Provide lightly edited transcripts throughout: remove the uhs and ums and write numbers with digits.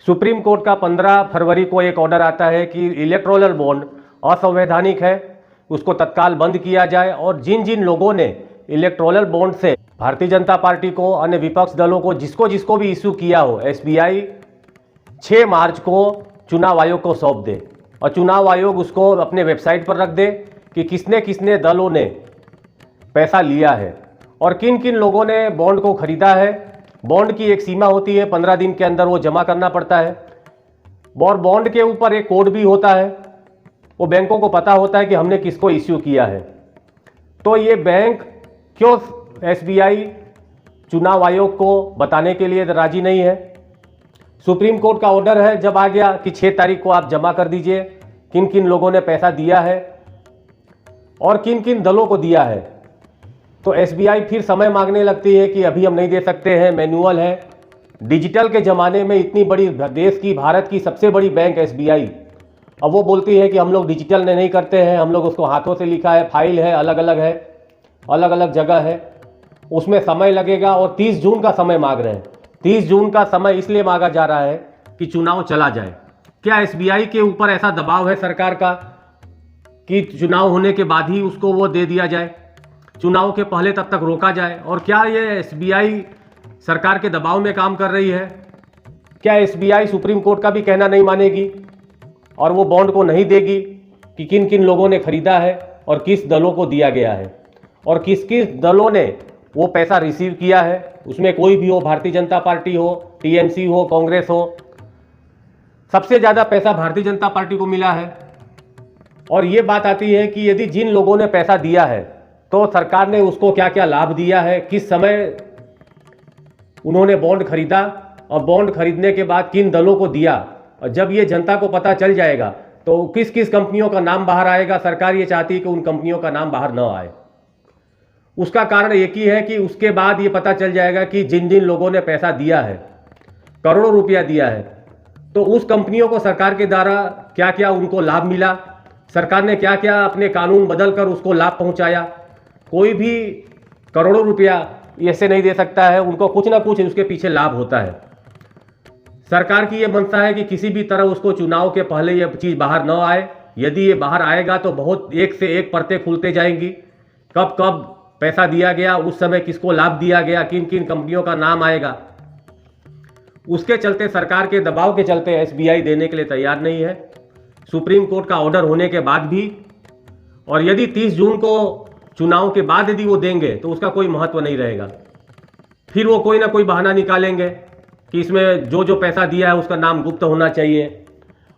Supreme court का 15 फरवरी को एक ऑर्डर आता है कि इलेक्टोरल बॉन्ड असंवैधानिक है, उसको तत्काल बंद किया जाए। और जिन जिन लोगों ने इलेक्टोरल बॉन्ड से भारतीय जनता पार्टी को, अन्य विपक्ष दलों को, जिसको भी इशू किया हो, एसबीआई 6 मार्च को चुनाव आयोग को सौंप दे और चुनाव आयोग उसको अपने वेबसाइट पर रख दे कि किसने किसने दलों ने पैसा लिया है और किन किन लोगों ने बॉन्ड को खरीदा है। बॉन्ड की एक सीमा होती है, 15 दिन के अंदर वो जमा करना पड़ता है। और बॉन्ड के ऊपर एक कोड भी होता है, वो बैंकों को पता होता है कि हमने किसको इश्यू किया है। तो ये बैंक क्यों एसबीआई चुनाव आयोग को बताने के लिए राजी नहीं है? सुप्रीम कोर्ट का ऑर्डर है जब आ गया कि 6 तारीख को आप जमा कर दीजिए किन किन लोगों ने पैसा दिया है और किन किन दलों को दिया है। तो एसबीआई फिर समय मांगने लगती है कि अभी हम नहीं दे सकते हैं, मैनुअल है। डिजिटल के ज़माने में इतनी बड़ी देश की, भारत की सबसे बड़ी बैंक एसबीआई, अब वो बोलती है कि हम लोग डिजिटल नहीं करते हैं, हम लोग उसको हाथों से लिखा है, फाइल है, अलग अलग है, अलग अलग जगह है, उसमें समय लगेगा। और 30 जून का समय मांग रहे हैं। 30 जून का समय इसलिए मांगा जा रहा है कि चुनाव चला जाए। क्या एसबीआई के ऊपर ऐसा दबाव है सरकार का कि चुनाव होने के बाद ही उसको वो दे दिया जाए, चुनाव के पहले तब तक रोका जाए? और क्या ये एसबीआई सरकार के दबाव में काम कर रही है? क्या एसबीआई सुप्रीम कोर्ट का भी कहना नहीं मानेगी और वो बॉन्ड को नहीं देगी कि किन किन लोगों ने खरीदा है और किस दलों को दिया गया है और किस किस दलों ने वो पैसा रिसीव किया है? उसमें कोई भी हो, भारतीय जनता पार्टी हो, टीएमसी हो, कांग्रेस हो, सबसे ज़्यादा पैसा भारतीय जनता पार्टी को मिला है। और ये बात आती है कि यदि जिन लोगों ने पैसा दिया है तो सरकार ने उसको क्या क्या लाभ दिया है, किस समय उन्होंने बॉन्ड खरीदा और बॉन्ड खरीदने के बाद किन दलों को दिया। और जब ये जनता को पता चल जाएगा तो किस किस कंपनियों का नाम बाहर आएगा। सरकार ये चाहती है कि उन कंपनियों का नाम बाहर न आए। उसका कारण एक ही है कि उसके बाद ये पता चल जाएगा कि जिन जिन लोगों ने पैसा दिया है, करोड़ों रुपया दिया है, तो उस कंपनियों को सरकार के द्वारा क्या क्या उनको लाभ मिला, सरकार ने क्या क्या अपने कानून बदल कर उसको लाभ पहुंचाया। कोई भी करोड़ों रुपया ऐसे नहीं दे सकता है, उनको कुछ ना कुछ उसके पीछे लाभ होता है। सरकार की ये मंशा है कि किसी भी तरह उसको चुनाव के पहले ये चीज़ बाहर न आए। यदि ये बाहर आएगा तो बहुत एक से एक परतें खुलते जाएंगी। कब कब पैसा दिया गया, उस समय किसको लाभ दिया गया, किन किन कंपनियों का नाम आएगा। उसके चलते, सरकार के दबाव के चलते एसबीआई देने के लिए तैयार नहीं है, सुप्रीम कोर्ट का ऑर्डर होने के बाद भी। और यदि 30 जून को चुनाव के बाद यदि वो देंगे तो उसका कोई महत्व नहीं रहेगा। फिर वो कोई ना कोई बहाना निकालेंगे कि इसमें जो जो पैसा दिया है उसका नाम गुप्त होना चाहिए।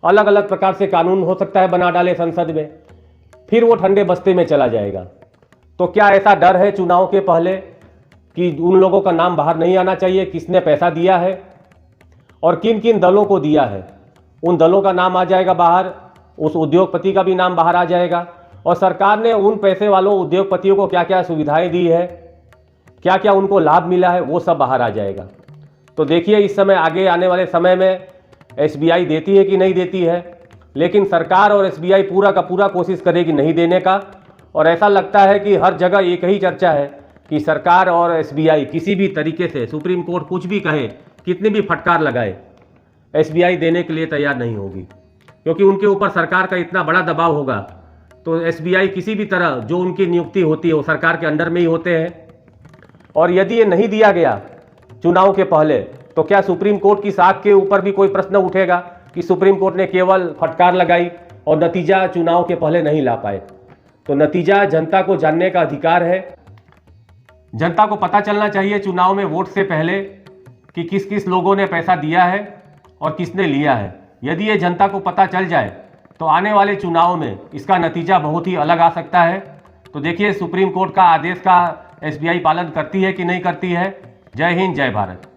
अलग अलग प्रकार से कानून हो सकता है बना डाले संसद में, फिर वो ठंडे बस्ते में चला जाएगा। तो क्या ऐसा डर है चुनाव के पहले कि उन लोगों का नाम बाहर नहीं आना चाहिए, किसने पैसा दिया है और किन किन दलों को दिया है? उन दलों का नाम आ जाएगा बाहर, उस उद्योगपति का भी नाम बाहर आ जाएगा और सरकार ने उन पैसे वालों उद्योगपतियों को क्या क्या सुविधाएं दी है, क्या क्या उनको लाभ मिला है, वो सब बाहर आ जाएगा। तो देखिए इस समय, आगे आने वाले समय में एसबीआई देती है कि नहीं देती है, लेकिन सरकार और एसबीआई पूरा का पूरा कोशिश करेगी नहीं देने का। और ऐसा लगता है कि हर जगह एक ही चर्चा है कि सरकार और एसबीआई किसी भी तरीके से, सुप्रीम कोर्ट कुछ भी कहे, कितनी भी फटकार लगाए, एसबीआई देने के लिए तैयार नहीं होगी, क्योंकि उनके ऊपर सरकार का इतना बड़ा दबाव होगा। तो एसबीआई किसी भी तरह जो उनकी नियुक्ति होती है वो सरकार के अंडर में ही होते हैं। और यदि ये नहीं दिया गया चुनाव के पहले तो क्या सुप्रीम कोर्ट की साख के ऊपर भी कोई प्रश्न उठेगा कि सुप्रीम कोर्ट ने केवल फटकार लगाई और नतीजा चुनाव के पहले नहीं ला पाए? तो नतीजा जनता को जानने का अधिकार है। जनता को पता चलना चाहिए चुनाव में वोट से पहले कि किस किस लोगों ने पैसा दिया है और किसने लिया है। यदि ये जनता को पता चल जाए तो आने वाले चुनाव में इसका नतीजा बहुत ही अलग आ सकता है। तो देखिए सुप्रीम कोर्ट का आदेश का एसबीआई पालन करती है कि नहीं करती है। जय हिंद, जय भारत।